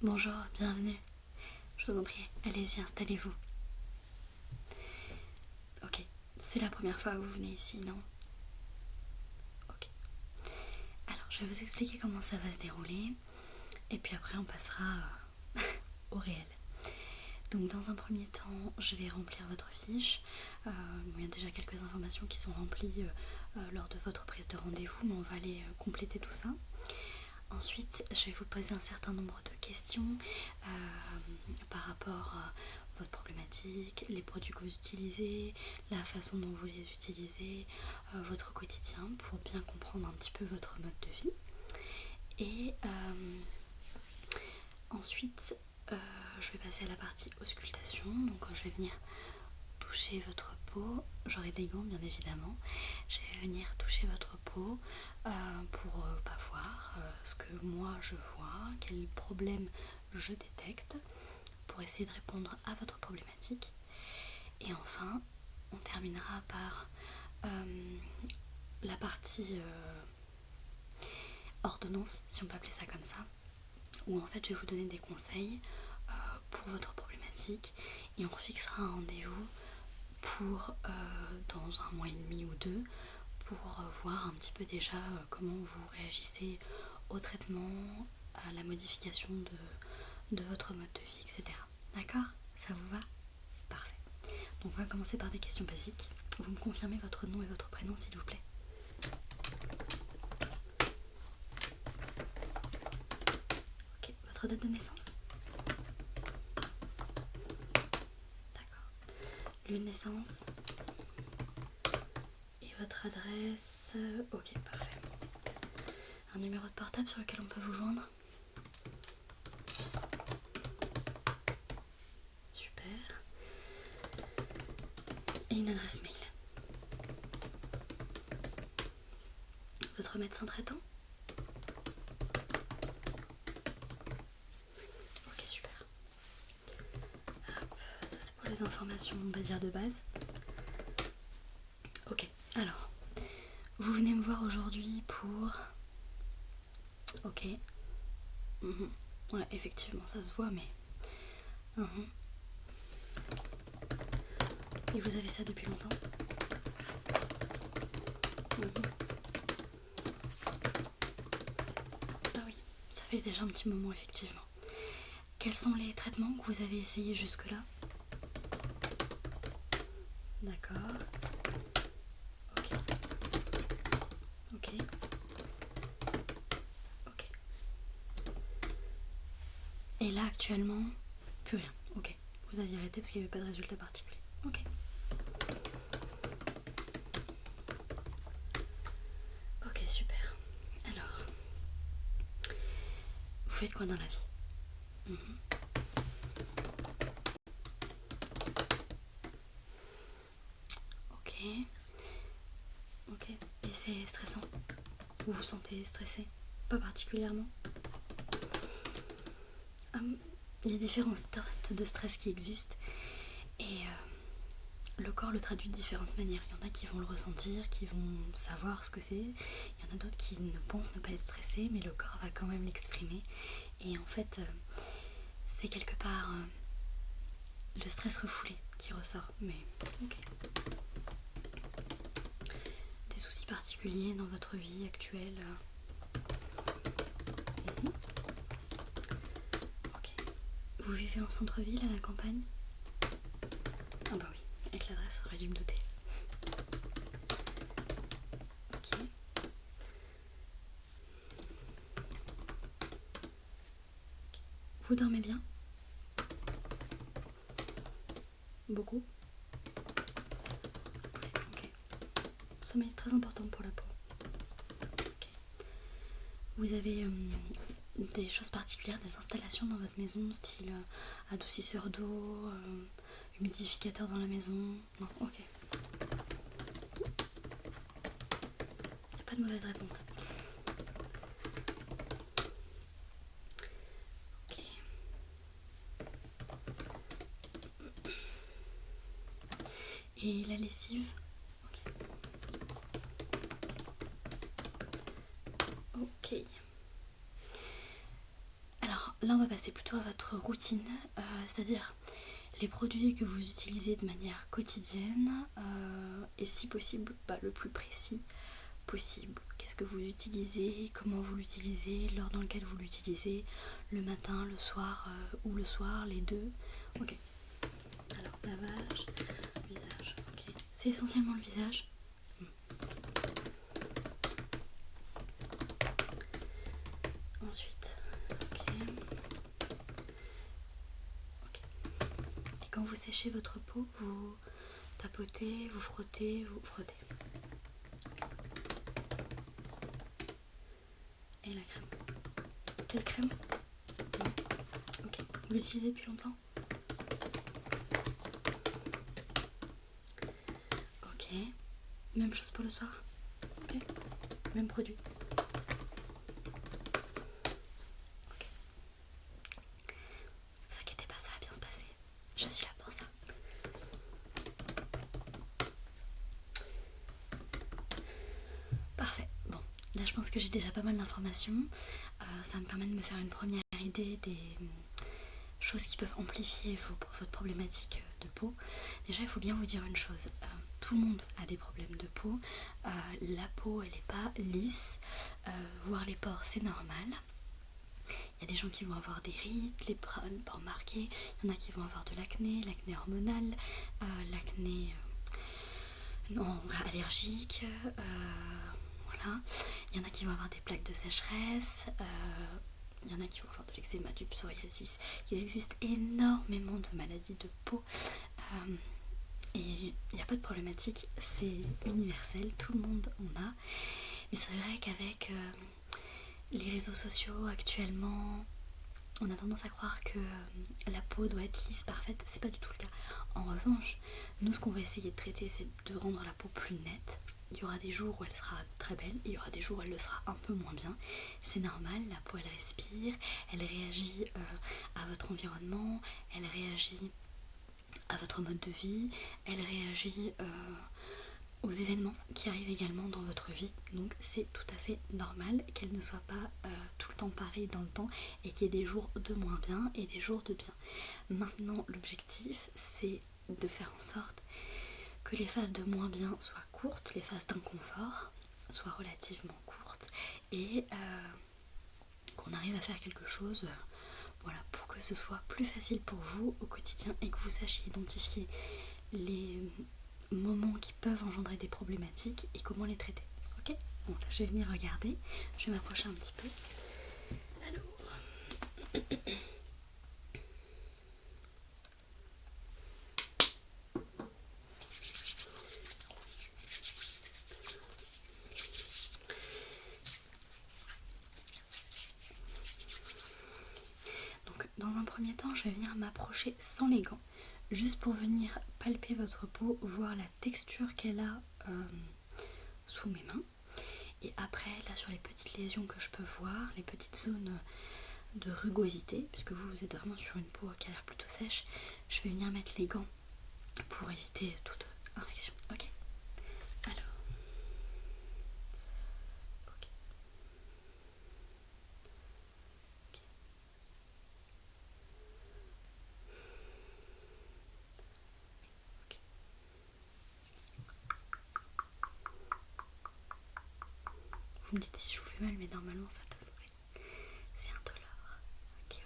Bonjour, bienvenue. Je vous en prie, allez-y, installez-vous. Ok, c'est la première fois que vous venez ici, non? Ok. Alors, je vais vous expliquer comment ça va se dérouler, et puis après on passera au réel. Donc dans un premier temps, je vais remplir votre fiche. Il y a déjà quelques informations qui sont remplies lors de votre prise de rendez-vous, mais on va aller compléter tout ça. Ensuite, je vais vous poser un certain nombre de questions par rapport à votre problématique, les produits que vous utilisez, la façon dont vous les utilisez, votre quotidien, pour bien comprendre un petit peu votre mode de vie. Et ensuite, je vais passer à la partie auscultation. Donc je vais venir toucher votre peau. J'aurai des gants bien évidemment. Je vais venir toucher votre peau pour voir ce que moi je vois, quels problèmes je détecte, pour essayer de répondre à votre problématique. Et enfin, on terminera par la partie ordonnance, si on peut appeler ça comme ça, où en fait je vais vous donner des conseils pour votre problématique et on fixera un rendez-vous pour dans un mois et demi ou deux pour voir un petit peu déjà comment vous réagissez au traitement, à la modification de votre mode de vie, etc. D'accord? Ça vous va? Parfait. Donc on va commencer par des questions basiques. Vous me confirmez votre nom et votre prénom s'il vous plaît? Ok, votre date de naissance? D'accord. Lieu de naissance? Et votre adresse? Ok, parfait. Un numéro de portable sur lequel on peut vous joindre? Super. Et une adresse mail? Votre médecin traitant? Ok, super. Hop, ça c'est pour les informations, on va dire, de base. Ok, alors, vous venez me voir aujourd'hui pour... Ok. Ouais, effectivement, ça se voit, mais... Et vous avez ça depuis longtemps? Ah oui, ça fait déjà un petit moment, effectivement. Quels sont les traitements que vous avez essayés jusque-là? D'accord. Ok. Ok. Ok. Et là, actuellement, plus rien. Ok. Vous aviez arrêté parce qu'il n'y avait pas de résultat particulier. Ok. Ok, super. Alors, vous faites quoi dans la vie? Ok. Ok. Et c'est stressant? Vous vous sentez stressé? Pas particulièrement? Il y a différents stades de stress qui existent et le corps le traduit de différentes manières. Il y en a qui vont le ressentir, qui vont savoir ce que c'est. Il y en a d'autres qui ne pensent ne pas être stressés, mais le corps va quand même l'exprimer. Et en fait, c'est quelque part le stress refoulé qui ressort. Mais ok. Des soucis particuliers dans votre vie actuelle? Ok. Vous vivez en centre-ville, à la campagne? Ah bah oui, avec l'adresse, j'aurais dû me douter. Ok. Vous dormez bien? Beaucoup? Ok. Le sommeil est très important pour la peau. Ok. Vous avez des choses particulières, des installations dans votre maison, style adoucisseur d'eau, humidificateur dans la maison? Non? Ok. Il n'y a pas de mauvaise réponse. Ok. Et la lessive? Ok. Ok. Alors, là on va passer plutôt à votre routine, c'est-à-dire les produits que vous utilisez de manière quotidienne et si possible le plus précis possible. Qu'est-ce que vous utilisez, comment vous l'utilisez, l'heure dans laquelle vous l'utilisez, le matin, le soir ou le soir, les deux. Ok. Alors lavage, visage. Ok. C'est essentiellement le visage. Ensuite, ok. Et quand vous séchez votre peau, vous tapotez, vous frottez, vous frottez. Et la crème. Quelle crème? Ok. Vous l'utilisez depuis longtemps? Ok. Même chose pour le soir? Ok. Même produit? Ok. Ne vous inquiétez pas, ça va bien se passer. Je suis là pour ça. Parfait. Bon, là je pense que j'ai déjà pas mal d'informations. Ça me permet de me faire une première idée des choses qui peuvent amplifier votre problématique de peau. Déjà, il faut bien vous dire une chose. Tout le monde a des problèmes de peau. La peau, elle n'est pas lisse. Voir les pores, c'est normal. Il y a des gens qui vont avoir des rides, les pores marqués. Il y en a qui vont avoir de l'acné, l'acné hormonal, l'acné allergique. Voilà. Il y en a qui vont avoir des plaques de sécheresse. Il y en a qui vont avoir de l'eczéma, du psoriasis. Il existe énormément de maladies de peau. Et il n'y a pas de problématique, c'est universel, tout le monde en a. Mais c'est vrai qu'avec les réseaux sociaux actuellement, on a tendance à croire que la peau doit être lisse, parfaite. C'est pas du tout le cas. En revanche, nous ce qu'on va essayer de traiter, c'est de rendre la peau plus nette. Il y aura des jours où elle sera très belle, il y aura des jours où elle le sera un peu moins bien. C'est normal, la peau elle respire, elle réagit à votre environnement, elle réagit à votre mode de vie, elle réagit aux événements qui arrivent également dans votre vie. Donc c'est tout à fait normal qu'elle ne soit pas tout le temps pareille dans le temps et qu'il y ait des jours de moins bien et des jours de bien. Maintenant, l'objectif, c'est de faire en sorte que les phases de moins bien soient courtes, les phases d'inconfort soient relativement courtes et qu'on arrive à faire quelque chose voilà, pour que ce soit plus facile pour vous au quotidien et que vous sachiez identifier les moments qui peuvent engendrer des problématiques et comment les traiter. Ok? Bon, là je vais venir regarder, je vais m'approcher un petit peu. Alors... Dans un premier temps, je vais venir m'approcher sans les gants, juste pour venir palper votre peau, voir la texture qu'elle a sous mes mains. Et après, là sur les petites lésions que je peux voir, les petites zones de rugosité, puisque vous êtes vraiment sur une peau qui a l'air plutôt sèche, je vais venir mettre les gants pour éviter toute infection. Ok? Alors... Vous me dites si je vous fais mal, mais normalement ça devrait. C'est indolore. Ok.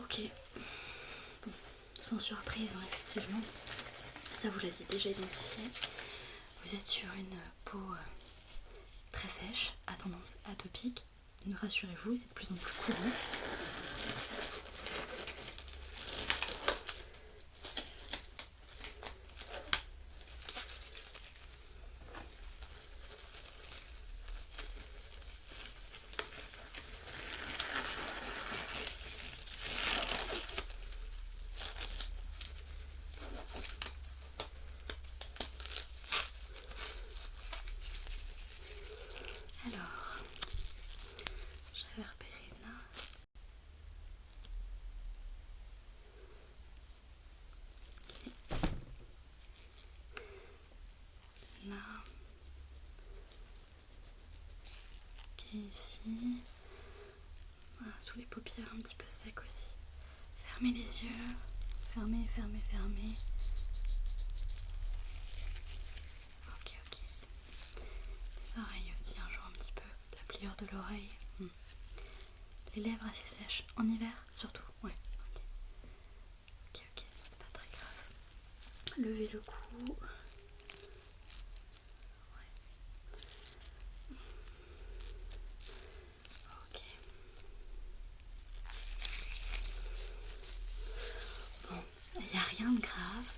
Ok. Bon, sans surprise, hein, effectivement. Ça vous l'aviez déjà identifié. Vous êtes sur une peau très sèche, à tendance atopique. Rassurez-vous, c'est de plus en plus courant. Alors, j'avais repéré là. ici. Voilà, sous les paupières un petit peu sec aussi. Fermez les yeux. Fermez, fermez, fermez. Ok. Les oreilles aussi, un jour un petit peu. La pliure de l'oreille. Les lèvres assez sèches. En hiver surtout. Ouais. Ok, c'est pas très grave. Levez le cou. Ok. Bon, il n'y a rien de grave.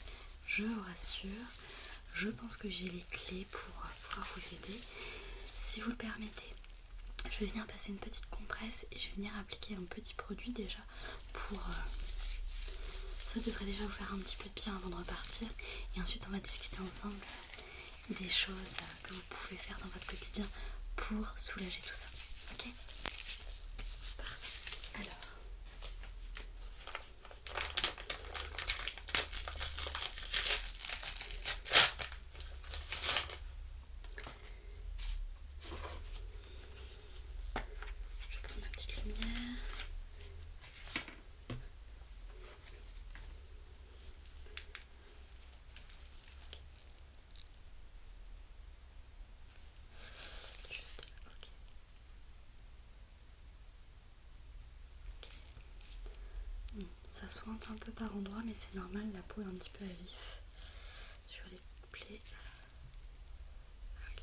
Je vous rassure. Je pense que j'ai les clés pour pouvoir vous aider. Si vous le permettez, je vais venir passer une petite compresse et je vais venir appliquer un petit produit déjà pour... ça devrait déjà vous faire un petit peu de bien avant de repartir. Et ensuite on va discuter ensemble des choses que vous pouvez faire dans votre quotidien pour soulager tout ça. Ok? Parfait. Alors... je vais prendre ma petite lumière. Ça sointe un peu par endroits, mais c'est normal, la peau est un petit peu à vif sur les petites plaies. Voilà.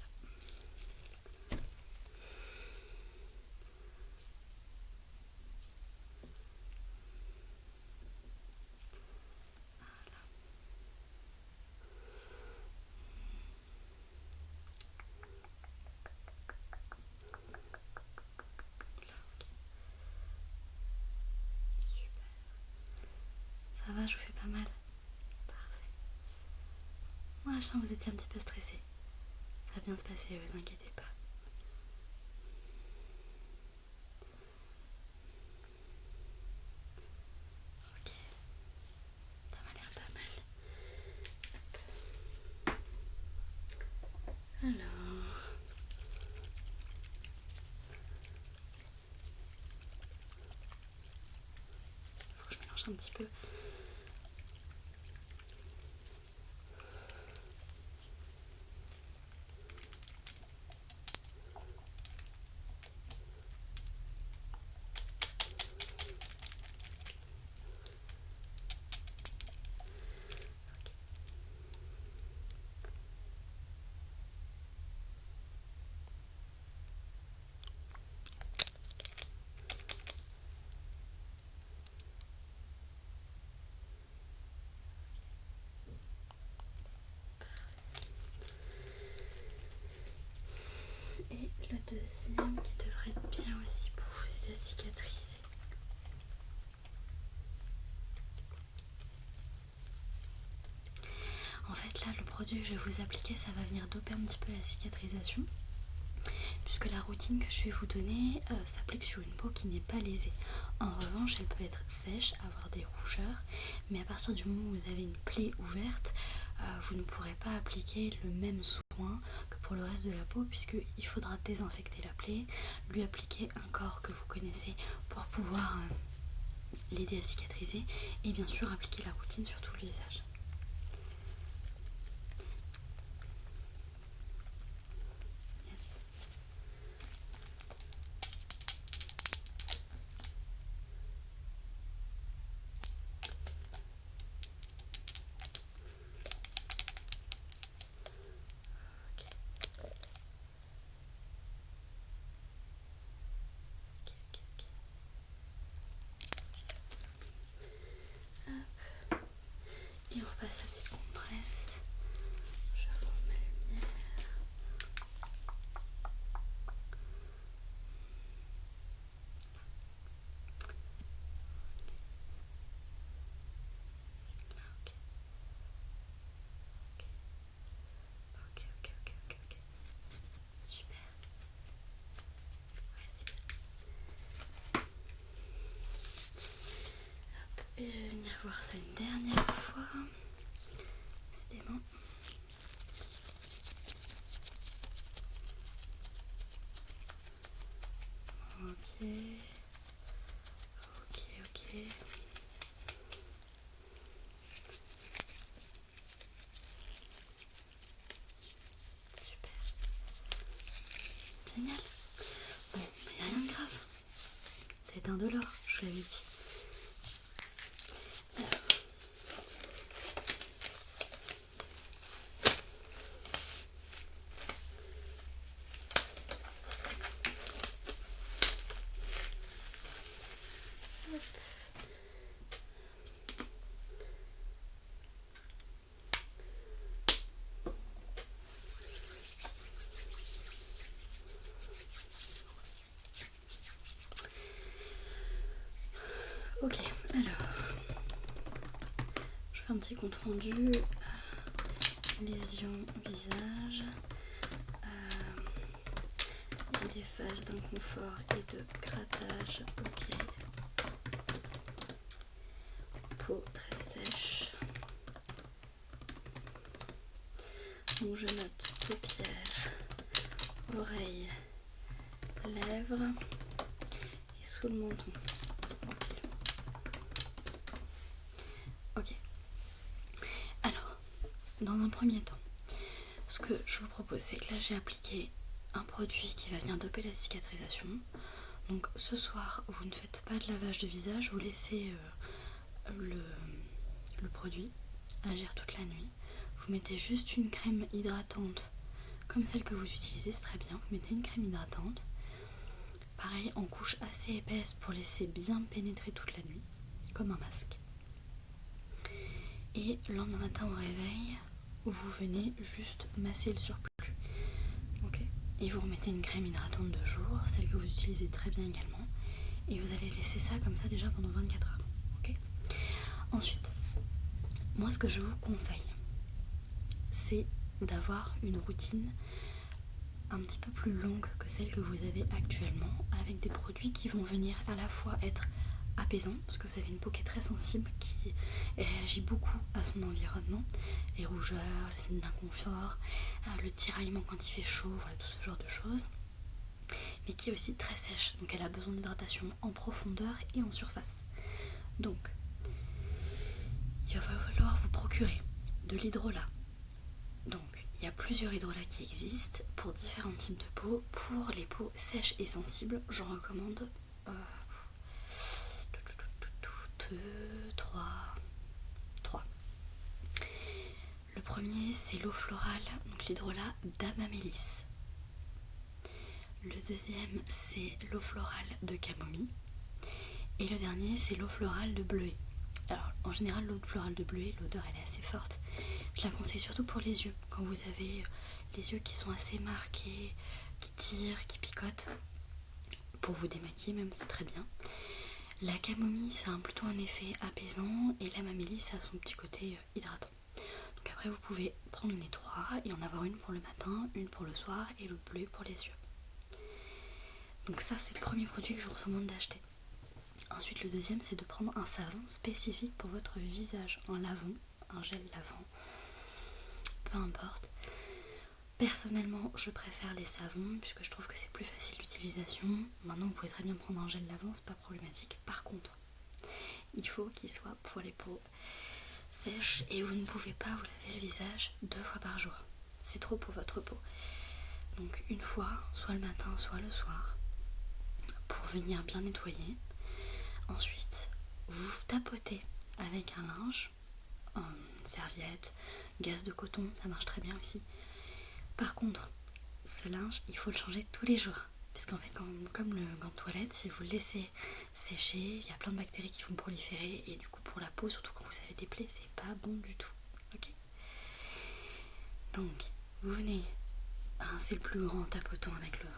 Ça va, je vous fais pas mal. Parfait. Moi, je sens que vous étiez un petit peu stressé. Ça va bien se passer, vous inquiétez pas. Ok. Ça m'a l'air pas mal. Alors... faut que je mélange un petit peu. Et le deuxième qui devrait être bien aussi pour vous aider à cicatriser. En fait là, le produit que je vais vous appliquer, ça va venir doper un petit peu la cicatrisation. Puisque la routine que je vais vous donner s'applique sur une peau qui n'est pas lésée. En revanche, elle peut être sèche, avoir des rougeurs, mais à partir du moment où vous avez une plaie ouverte, vous ne pourrez pas appliquer le même soin que pour le reste de la peau, puisqu'il faudra désinfecter la plaie, lui appliquer un corps que vous connaissez pour pouvoir l'aider à cicatriser, et bien sûr appliquer la routine sur tout le visage. Et on repasse la petite compresse. Je remets ma lumière. Ok. Super. Ouais, c'est bien. Hop, et je vais venir voir ça une dernière fois. Décidément. Génial. Bon, il n'y a rien de grave. C'est indolore, je l'avais dit. Alors. Ok, alors, je fais un petit compte rendu. Lésions visage, des phases d'inconfort et de grattage, ok. Peau très sèche. Donc je note paupières, oreilles, lèvres et sous le menton. Ok. Alors, dans un premier temps, ce que je vous propose, c'est que là j'ai appliqué un produit qui va venir doper la cicatrisation. Donc ce soir, vous ne faites pas de lavage de visage, vous laissez le produit agir toute la nuit. Vous mettez juste une crème hydratante comme celle que vous utilisez, c'est très bien. Vous mettez une crème hydratante, pareil en couche assez épaisse pour laisser bien pénétrer toute la nuit, comme un masque. Et le lendemain matin au réveil, vous venez juste masser le surplus. Ok. Et vous remettez une crème hydratante de jour, celle que vous utilisez très bien également. Et vous allez laisser ça comme ça déjà pendant 24 heures. Okay. Ensuite, moi ce que je vous conseille, c'est d'avoir une routine un petit peu plus longue que celle que vous avez actuellement, avec des produits qui vont venir à la fois être apaisants, parce que vous avez une peau qui est très sensible, qui réagit beaucoup à son environnement, les rougeurs, les signes d'inconfort, le tiraillement quand il fait chaud, voilà tout ce genre de choses, mais qui est aussi très sèche, donc elle a besoin d'hydratation en profondeur et en surface. Donc il va falloir vous procurer de l'hydrolat. Donc il y a plusieurs hydrolats qui existent pour différents types de peau. Pour les peaux sèches et sensibles, je recommande 3. Le premier, c'est l'eau florale, donc l'hydrolat d'Amamélis. Le deuxième, c'est l'eau florale de camomille. Et le dernier, c'est l'eau florale de bleuet. Alors, en général, l'eau florale de bleuet, l'odeur, elle est assez forte. Je la conseille surtout pour les yeux. Quand vous avez les yeux qui sont assez marqués, qui tirent, qui picotent, pour vous démaquiller même, c'est très bien. La camomille, ça a plutôt un effet apaisant, et l'amamélis, ça a son petit côté hydratant. Donc après, vous pouvez prendre les 3 et en avoir une pour le matin, une pour le soir et le bleu pour les yeux. Donc ça, c'est le premier produit que je vous recommande d'acheter. Ensuite, le deuxième, c'est de prendre un savon spécifique pour votre visage, un lavant, un gel lavant, peu importe. Personnellement, je préfère les savons puisque je trouve que c'est plus facile d'utilisation. Maintenant, vous pouvez très bien prendre un gel lavant, c'est pas problématique. Par contre, il faut qu'il soit pour les peaux sèches et vous ne pouvez pas vous laver le visage 2 fois par jour. C'est trop pour votre peau. Donc une fois, soit le matin, soit le soir, pour venir bien nettoyer. Ensuite, vous tapotez avec un linge, une serviette, gaze de coton, ça marche très bien aussi. Par contre, ce linge, il faut le changer tous les jours. Puisqu'en fait, comme le gant de toilette, si vous le laissez sécher, il y a plein de bactéries qui vont proliférer. Et du coup, pour la peau, surtout quand vous avez des plaies, c'est pas bon du tout. Ok. Donc, vous venez rincer le plus grand en tapotant avec le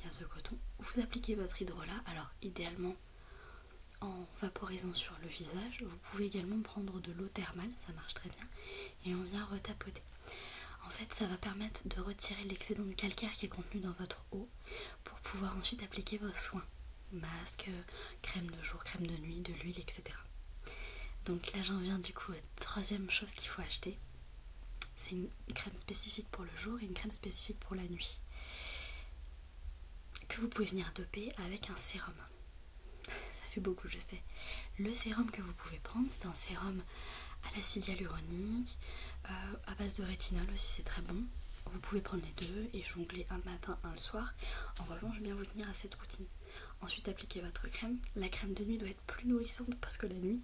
gaz de coton. Vous appliquez votre hydrolat. Alors, idéalement, en vaporisant sur le visage. Vous pouvez également prendre de l'eau thermale, ça marche très bien. Et on vient retapoter. En fait, ça va permettre de retirer l'excédent de calcaire qui est contenu dans votre eau pour pouvoir ensuite appliquer vos soins. Masque, crème de jour, crème de nuit, de l'huile, etc. Donc là, j'en viens du coup à la troisième chose qu'il faut acheter. C'est une crème spécifique pour le jour et une crème spécifique pour la nuit. Que vous pouvez venir doper avec un sérum. Ça fait beaucoup, je sais. Le sérum que vous pouvez prendre, c'est un sérum à l'acide hyaluronique, à base de rétinol aussi, c'est très bon. Vous pouvez prendre les deux et jongler un le matin, un le soir. En revanche, bien vous tenir à cette routine. Ensuite, appliquez votre crème. La crème de nuit doit être plus nourrissante parce que la nuit,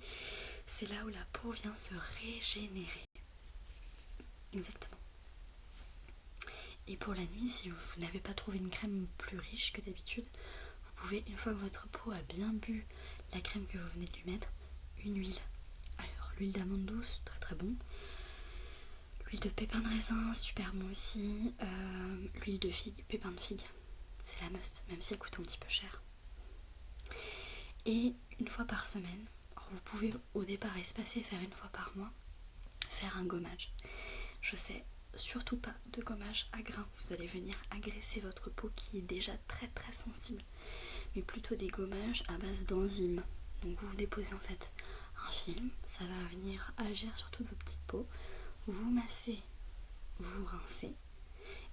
c'est là où la peau vient se régénérer. Exactement. Et pour la nuit, si vous n'avez pas trouvé une crème plus riche que d'habitude, vous pouvez, une fois que votre peau a bien bu la crème que vous venez de lui mettre, une huile. Alors, l'huile d'amande douce, très très bon. L'huile de pépin de raisin, super bon aussi. L'huile de figue, pépin de figue, c'est la must, même si elle coûte un petit peu cher. Et une fois par semaine, alors vous pouvez au départ espacer, faire une fois par mois, faire un gommage. Je sais, surtout pas de gommage à grains, vous allez venir agresser votre peau qui est déjà très très sensible, mais plutôt des gommages à base d'enzymes. Donc vous déposez en fait un film, ça va venir agir sur toute votre petite peau, vous massez, vous rincez,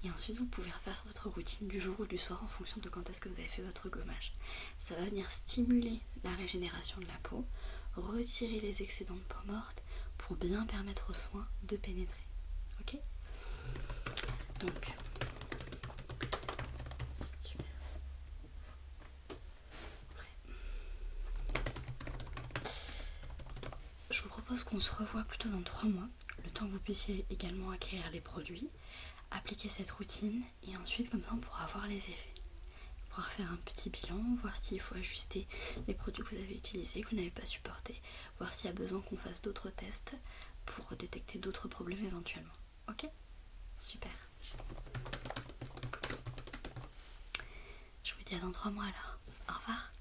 et ensuite vous pouvez refaire votre routine du jour ou du soir en fonction de quand est-ce que vous avez fait votre gommage. Ça va venir stimuler la régénération de la peau, retirer les excédents de peau morte pour bien permettre aux soins de pénétrer. Ok ? Donc, super. Je vous propose qu'on se revoie plutôt dans 3 mois, le temps que vous puissiez également acquérir les produits, appliquer cette routine et ensuite comme ça on pourra voir les effets. On pourra faire un petit bilan, voir s'il faut ajuster les produits que vous avez utilisés, que vous n'avez pas supportés, voir s'il y a besoin qu'on fasse d'autres tests pour détecter d'autres problèmes éventuellement. Ok ? Super. Je vous dis à dans 3 mois alors. Au revoir.